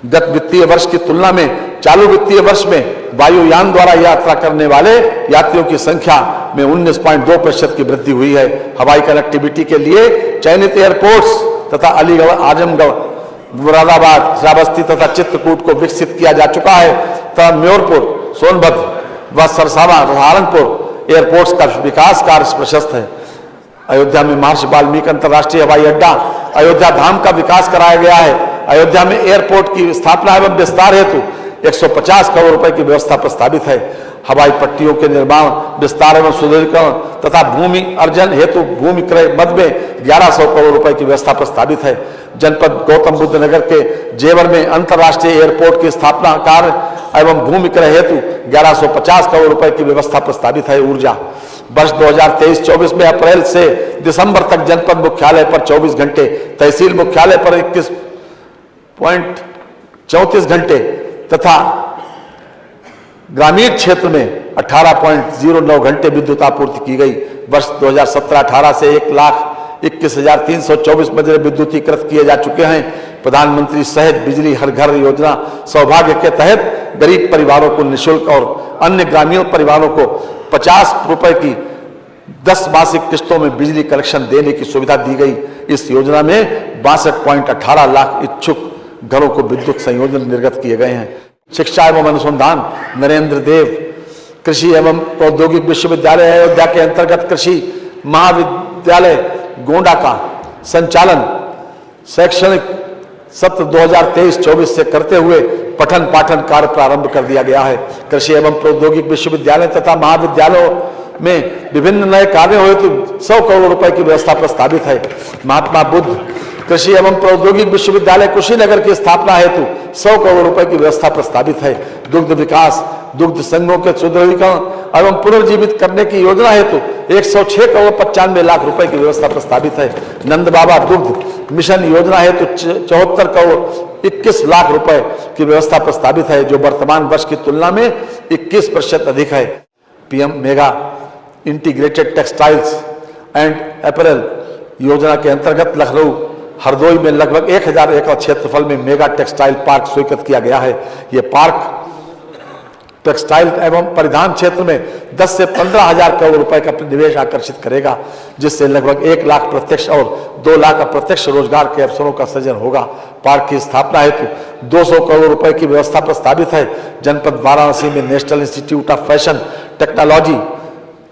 गत वित्तीय वर्ष की तुलना में चालू वित्तीय वर्ष में वायुयान द्वारा यात्रा करने वाले यात्रियों की संख्या में 19.2% की वृद्धि हुई है। हवाई कनेक्टिविटी के लिए चयनित एयरपोर्ट्स तथा अलीगढ़, आजमगढ़, मुरादाबाद, श्रावस्ती तथा चित्रकूट को विकसित किया जा चुका है तथा म्योरपुर, सोनभद्र व सरसावा, सहारनपुर एयरपोर्ट्स का विकास कार्य प्रशस्त है। अयोध्या में महर्षि वाल्मीकि अंतर्राष्ट्रीय हवाई अड्डा, अयोध्या धाम का विकास कराया गया है। अयोध्या में एयरपोर्ट की स्थापना एवं विस्तार हेतु 150 करोड़ रुपए की व्यवस्था प्रस्तावित है। हवाई पट्टियों के निर्माण, विस्तार एवं सुदृढ़ीकरण तथा भूमि अर्जन हेतु भूमि क्रय मद में 1100 करोड़ रुपए की व्यवस्था प्रस्तावित है। जनपद गौतम बुद्ध नगर के जेवर में अंतर्राष्ट्रीय एयरपोर्ट की स्थापना कार्य एवं भूमि क्रय हेतु 1150 करोड़ रुपए की व्यवस्था प्रस्तावित है। ऊर्जा वर्ष 2023-24 में अप्रैल से दिसंबर तक जनपद मुख्यालय पर 24 घंटे, तहसील मुख्यालय पर 21.34 घंटे तथा ग्रामीण क्षेत्र में 18.09 घंटे विद्युत आपूर्ति की गई। वर्ष 2017-18 से 1,21,324 मंदिर विद्युतीकृत किए जा चुके हैं। प्रधानमंत्री सहज बिजली हर घर योजना सौभाग्य के तहत गरीब परिवारों को निःशुल्क और अन्य ग्रामीण परिवारों को 50 रुपए की 10 मासिक किस्तों में बिजली कनेक्शन देने की सुविधा दी गई। इस योजना में 62.18 लाख इच्छुक घरों को विद्युत संयोजन निर्गत किए गए हैं। शिक्षा एवं अनुसंधान नरेंद्र देव कृषि एवं प्रौद्योगिक विश्वविद्यालय अयोध्या के अंतर्गत कृषि महाविद्यालय गोंडा का संचालन शैक्षणिक सत्र 2023-24 से करते हुए पठन पाठन कार्य प्रारंभ कर दिया गया है। कृषि एवं प्रौद्योगिक विश्वविद्यालय तथा महाविद्यालयों में विभिन्न नए कार्यों हेतु 100 करोड़ रुपए की व्यवस्था प्रस्तावित है। महात्मा बुद्ध कृषि एवं प्रौद्योगिक विश्वविद्यालय कुशीनगर की स्थापना हेतु 100 करोड़ रुपए की व्यवस्था प्रस्तावित है। दुग्ध विकास, दुग्ध संघों के सुदृढ़ीकरण एवं पुनर्जीवित करने की योजना हेतु 106 करोड़ 95 लाख रुपए की व्यवस्था प्रस्तावित है। नंद बाबा दुग्ध मिशन योजना हेतु 74 करोड़ 21 लाख रुपए की व्यवस्था प्रस्तावित है, जो वर्तमान वर्ष की तुलना में 21% अधिक है। PM mega integrated textiles and apparel योजना के अंतर्गत लखनऊ हरदोई में लगभग 1000 एकड़ क्षेत्रफल में मेगा टेक्सटाइल पार्क स्वीकृत किया गया है। यह पार्क टेक्सटाइल एवं परिधान क्षेत्र में 10 से 15,000 करोड़ रुपए का निवेश आकर्षित करेगा, जिससे लगभग 1 लाख प्रत्यक्ष और 2 लाख अप्रत्यक्ष रोजगार के अवसरों का सृजन होगा। पार्क की स्थापना हेतु 200 करोड़ रुपए की व्यवस्था प्रस्तावित है। जनपद वाराणसी में National Institute of Fashion Technology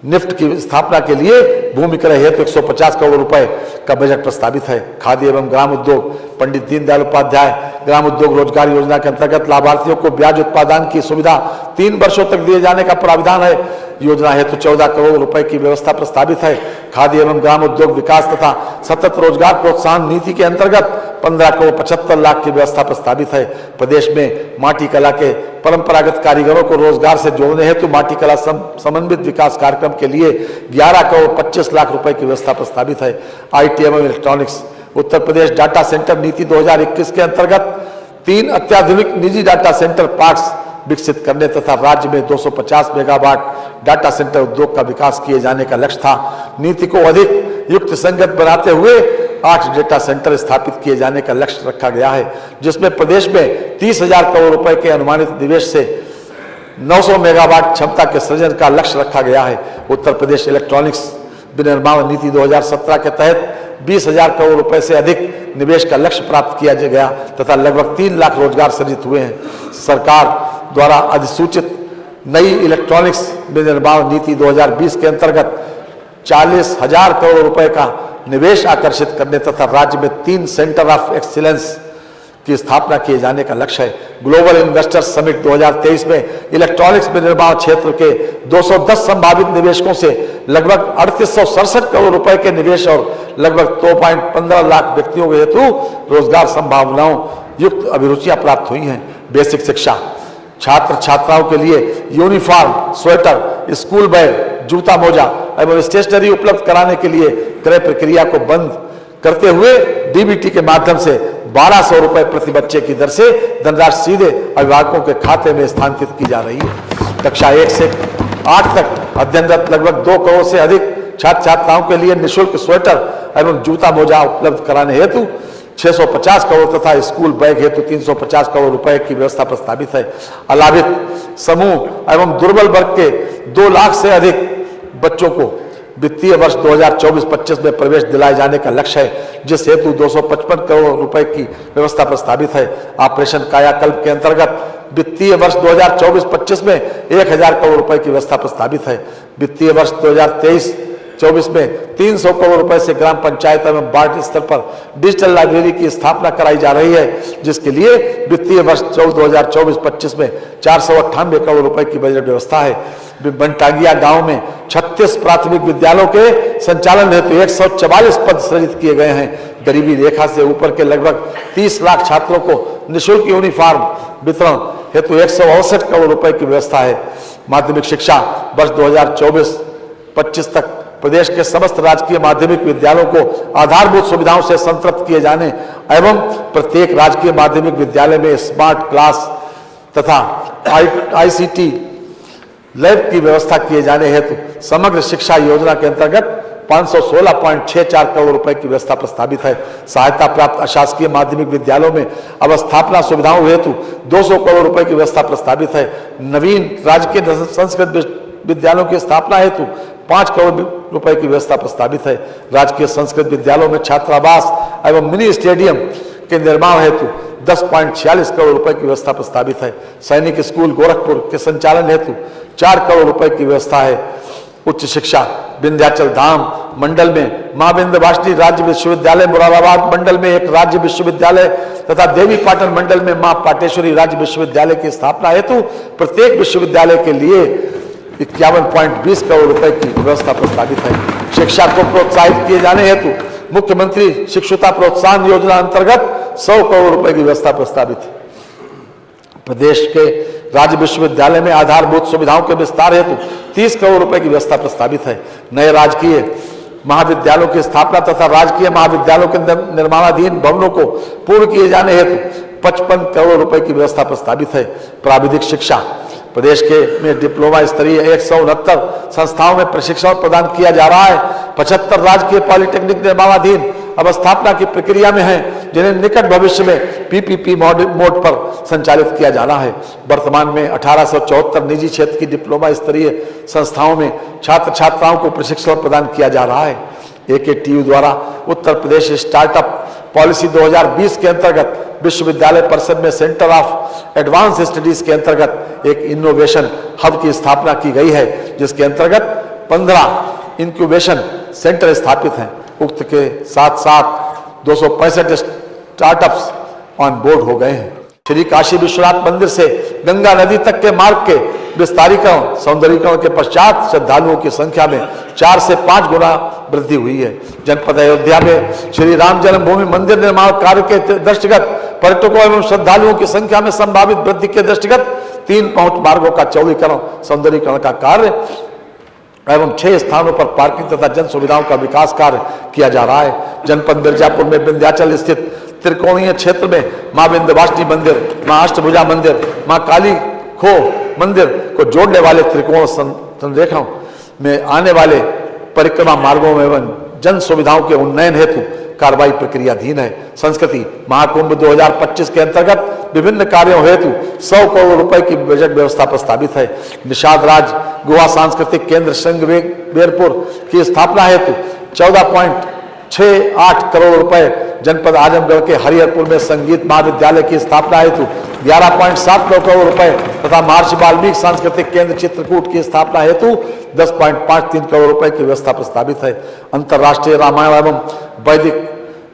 NIFT की स्थापना के लिए भूमि क्रय हेतु 150 करोड़ रुपए का बजट प्रस्तावित है। खादी एवं ग्राम उद्योग पंडित दीनदयाल उपाध्याय ग्राम उद्योग रोजगार योजना के अंतर्गत लाभार्थियों को ब्याज उत्पादन की सुविधा 3 वर्षों तक दिए जाने का प्रावधान है। योजना हेतु 14 करोड़ रुपए की व्यवस्था प्रस्तावित है। खादी एवं ग्राम उद्योग विकास तथा सतत रोजगार प्रोत्साहन नीति के अंतर्गत 15 करोड़ 75 लाख की व्यवस्था प्रस्तावित है। प्रदेश में माटी कला के परंपरागत कारीगरों को रोजगार से जोड़ने हेतु माटी कला समन्वित विकास कार्यक्रम के लिए 11 करोड़ 25 लाख रुपए की व्यवस्था प्रस्तावित है। आईटी एवं electronics Uttar Pradesh data centre नीति 2021 के अंतर्गत 3 अत्याधुनिक निजी डाटा सेंटर पार्क्स विकसित करने तथा राज्य में 250 मेगावाट डाटा सेंटर उद्योग का विकास किए जाने का लक्ष्य था। नीति को अधिक युक्त संगत बनाते हुए 8 डेटा सेंटर स्थापित किए जाने का लक्ष्य रखा गया है, जिसमें प्रदेश में 30,000 करोड़ रुपए के अनुमानित निवेश से 900 मेगावाट क्षमता के सृजन का लक्ष्य रखा गया है। उत्तर प्रदेश इलेक्ट्रॉनिक्स विनिर्माण नीति 2017 के तहत 20,000 करोड़ रुपए से अधिक निवेश का लक्ष्य प्राप्त किया गया तथा लगभग 3 लाख रोजगार सृजित हुए हैं। सरकार द्वारा अधिसूचित नई इलेक्ट्रॉनिक्स विनिर्माण नीति 2020 के अंतर्गत 40,000 करोड़ रुपए का निवेश आकर्षित करने तथा राज्य में 3 सेंटर ऑफ एक्सीलेंस की स्थापना किए जाने का लक्ष्य है। ग्लोबल इन्वेस्टर्स समिट 2023 में इलेक्ट्रॉनिक्स विनिर्माण क्षेत्र के 210 संभावित निवेशकों से लगभग 3867 करोड़ रुपए के निवेश और लगभग 2.15 लाख व्यक्तियों के हेतु रोजगार संभावनाओं युक्त अभिरुचियां प्राप्त हुई हैं। बेसिक शिक्षा छात्र छात्राओं के लिए यूनिफॉर्म, स्वेटर, स्कूल बैग, जूता मोजा एवं स्टेशनरी उपलब्ध कराने के लिए क्रय प्रक्रिया को बंद करते हुए डीबीटी के माध्यम से 1200 रुपए प्रति बच्चे की दर से धनराशि सीधे अभिभावकों के खाते में स्थानांतरित की जा रही है। कक्षा 1 से 8 तक अध्ययनरत लगभग 2 करोड़ से अधिक छात्र छात्राओं के लिए निःशुल्क स्वेटर एवं जूता मोजा उपलब्ध कराने हेतु 650 करोड़ तथा स्कूल बैग हेतु 350 करोड़ रुपए की व्यवस्था प्रस्तावित है। अलाभित समूह एवं दुर्बल वर्ग के 2 लाख से अधिक बच्चों को वित्तीय वर्ष 2024-25 में प्रवेश दिलाए जाने का लक्ष्य है, जिस हेतु 255 करोड़ रुपए की व्यवस्था प्रस्तावित है। ऑपरेशन कायाकल्प के अंतर्गत वित्तीय वर्ष 2024-25 में 1000 करोड़ रुपए की व्यवस्था प्रस्तावित है। वित्तीय वर्ष 2023-24 में 300 करोड़ रुपए से ग्राम पंचायत एवं वार्ड स्तर पर डिजिटल लाइब्रेरी की स्थापना कराई जा रही है, जिसके लिए वित्तीय वर्ष 2024-25 में 498 करोड़ रुपए की बजट व्यवस्था है। बनटांगिया गांव में 36 प्राथमिक विद्यालयों के संचालन हेतु 144 पद सृजित किए गए हैं। गरीबी रेखा से ऊपर के लगभग 30 लाख छात्रों को निःशुल्क यूनिफॉर्म वितरण हेतु 168 करोड़ रुपए की व्यवस्था है। माध्यमिक शिक्षा वर्ष 2024-25 तक प्रदेश के समस्त राजकीय माध्यमिक विद्यालयों को आधारभूत सुविधाओं से संतृप्त किए जाने एवं प्रत्येक राजकीय माध्यमिक विद्यालय में स्मार्ट क्लास तथा ICT लैब की व्यवस्था किए जाने हेतु समग्र शिक्षा योजना के अंतर्गत 516.64 करोड़ रुपए की व्यवस्था प्रस्तावित है। सहायता प्राप्त अशासकीय माध्यमिक विद्यालयों में अवस्थापना सुविधाओं हेतु 200 करोड़ रुपए की व्यवस्था प्रस्तावित है। नवीन राजकीय संस्कृत विद्यालयों की स्थापना हेतु 5 करोड़ रुपए की व्यवस्था प्रस्तावित है। राजकीय संस्कृत विद्यालयों में छात्रावास एवं मिनी स्टेडियम के निर्माण हेतु 10.46 करोड़ रुपए की व्यवस्था प्रस्तावित है। सैनिक स्कूल गोरखपुर के संचालन हेतु 4 करोड़ रुपए की व्यवस्था है। उच्च शिक्षा विंध्याचल धाम मंडल में मां विंध्यवासिनी राज्य विश्वविद्यालय, मुरादाबाद मंडल में एक राज्य विश्वविद्यालय तथा देवी पाटन मंडल में मां पाटेश्वरी राज्य विश्वविद्यालय की स्थापना हेतु प्रत्येक विश्वविद्यालय के लिए 51.20 करोड़ रुपए की व्यवस्था प्रस्तावित है। शिक्षा को प्रोत्साहित किए जाने हेतु मुख्यमंत्री शिक्षुता प्रोत्साहन योजना अंतर्गत 100 करोड़ रुपए की व्यवस्था प्रस्तावित है। प्रदेश के राज्य विश्वविद्यालय में आधारभूत सुविधाओं के विस्तार हेतु 30 करोड़ रुपए की व्यवस्था प्रस्तावित है। नए राजकीय महाविद्यालयों की स्थापना तथा राजकीय महाविद्यालयों के निर्माणाधीन भवनों को पूर्ण किए जाने हेतु 55 करोड़ रुपए की व्यवस्था प्रस्तावित है। प्राविधिक शिक्षा प्रदेश के में डिप्लोमा स्तरीय 169 संस्थाओं में प्रशिक्षण प्रदान किया जा रहा है। 75 राजकीय पॉलिटेक्निक निर्माणाधीन अवस्थापना की प्रक्रिया में है, जिन्हें निकट भविष्य में PPP मोड पर संचालित किया जाना है। वर्तमान में 1874 निजी क्षेत्र की डिप्लोमा स्तरीय संस्थाओं में छात्र छात्राओं को प्रशिक्षण प्रदान किया जा रहा है। AKTU द्वारा उत्तर प्रदेश स्टार्टअप पॉलिसी 2020 के अंतर्गत विश्वविद्यालय परिषद में सेंटर ऑफ एडवांस स्टडीज के अंतर्गत एक इनोवेशन हब की स्थापना की गई है, जिसके अंतर्गत 15 इंक्यूबेशन सेंटर स्थापित हैं। उक्त के साथ साथ 265 स्टार्टअप्स ऑन बोर्ड हो गए हैं। श्री काशी विश्वनाथ मंदिर से गंगा नदी तक के मार्ग के विस्तारीकरण सौंदर्यीकरण के पश्चात श्रद्धालुओं की संख्या में 4 से 5 गुना वृद्धि हुई है। जनपद अयोध्या में श्री राम जन्मभूमि मंदिर निर्माण कार्य के दृष्टिगत पर्यटकों एवं श्रद्धालुओं की संख्या में संभावित वृद्धि के दृष्टिगत 3 पहुंच मार्गों का चौड़ीकरण सौंदर्यीकरण का कार्य एवं 6 स्थानों पर पार्किंग तथा जन सुविधाओं का विकास कार्य किया जा रहा है। जनपद मिर्जापुर में विंध्याचल स्थित त्रिकोणीय क्षेत्र में मां विंध्यवासिनी मंदिर, मां अष्टभुजा मंदिर, मां काली खो मंदिर को जोड़ने वाले त्रिकोण संरेखण में आने वाले परिक्रमा मार्गों एवं जन सुविधाओं के उन्नयन हेतु कार्रवाई प्रक्रियाधीन है। संस्कृति महाकुंभ 2025 के अंतर्गत विभिन्न कार्यों हेतु 100 करोड़ रुपए की बजट व्यवस्था प्रस्तावित है। निषाद राज गोवा सांस्कृतिक केंद्र श्रृंगवेरपुर की स्थापना हेतु 14.68 करोड़ रुपए, जनपद आजमगढ़ के हरिहरपुर में संगीत महाविद्यालय की स्थापना हेतु 11.79 करोड़ रुपए तथा महर्षि वाल्मीकि सांस्कृतिक केंद्र चित्रकूट की स्थापना हेतु 10.53 करोड़ रुपए की व्यवस्था प्रस्तावित है। अंतर्राष्ट्रीय रामायण एवं वैदिक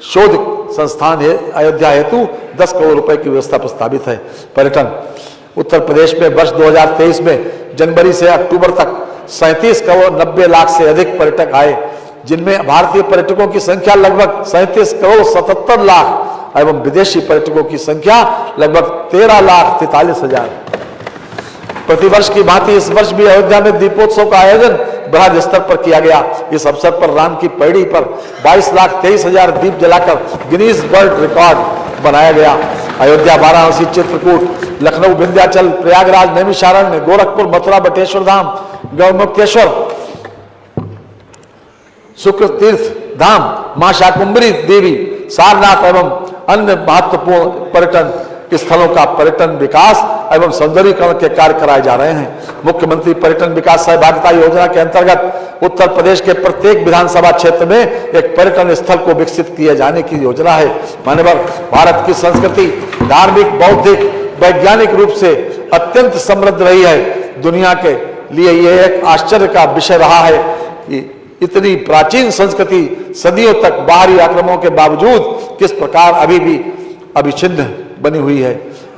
शोध संस्थान अयोध्या हेतु 10 करोड़ रुपए की व्यवस्था प्रस्तावित है। पर्यटन उत्तर प्रदेश में वर्ष 2023 में जनवरी से अक्टूबर तक 37 करोड़ 90 लाख से अधिक पर्यटक आए, जिनमें भारतीय पर्यटकों की संख्या लगभग 37 करोड़ 77 लाख एवं विदेशी पर्यटकों की संख्या लगभग 13,43,000। प्रतिवर्ष की भांति इस वर्ष भी अयोध्या में दीपोत्सव का आयोजन बृहद स्तर पर किया गया। इस अवसर पर राम की पैड़ी पर 22,23,000 दीप जलाकर गिनीज वर्ल्ड रिकॉर्ड बनाया गया। अयोध्या, वाराणसी, चित्रकूट, लखनऊ, विंध्याचल, प्रयागराज, नैमिषारण्य, गोरखपुर, मथुरा, बटेश्वर धाम, गौमुक्तेश्वर, शुक्र तीर्थ धाम, मां शाकुंभरी देवी सारनाथ एवं अन्य महत्वपूर्ण पर्यटन स्थलों का पर्यटन विकास एवं सौंदर्यीकरण के कार्य कराए जा रहे हैं। मुख्यमंत्री पर्यटन विकास सहभागिता योजना के अंतर्गत उत्तर प्रदेश के प्रत्येक विधानसभा क्षेत्र में एक पर्यटन स्थल को विकसित किए जाने की योजना है। माननीय भारत की संस्कृति धार्मिक, बौद्धिक, वैज्ञानिक रूप से अत्यंत समृद्ध रही है। दुनिया के लिए यह एक आश्चर्य का विषय रहा है कि इतनी प्राचीन संस्कृति सदियों तक बाहरी आक्रमणों के बावजूद किस प्रकार अभी भी अविच्छिन्न बनी हुई है।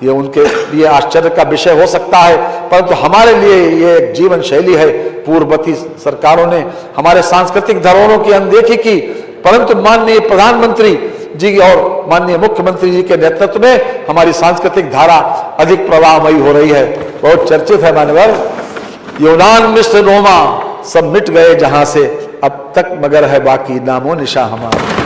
ये उनके लिए आश्चर्य का विषय हो सकता है, परंतु हमारे लिए ये एक जीवन शैली है। पूर्ववर्ती सरकारों ने हमारे सांस्कृतिक धरोहरों की अनदेखी की, परंतु माननीय प्रधानमंत्री जी और माननीय मुख्यमंत्री जी के नेतृत्व में हमारी सांस्कृतिक धारा अधिक प्रवाहमयी हो रही है। बहुत चर्चित है मान्यवर, यूनान, मिस्र, रोमा सब मिट गए जहां से, अब तक मगर है बाकी नामो निशा हमारा।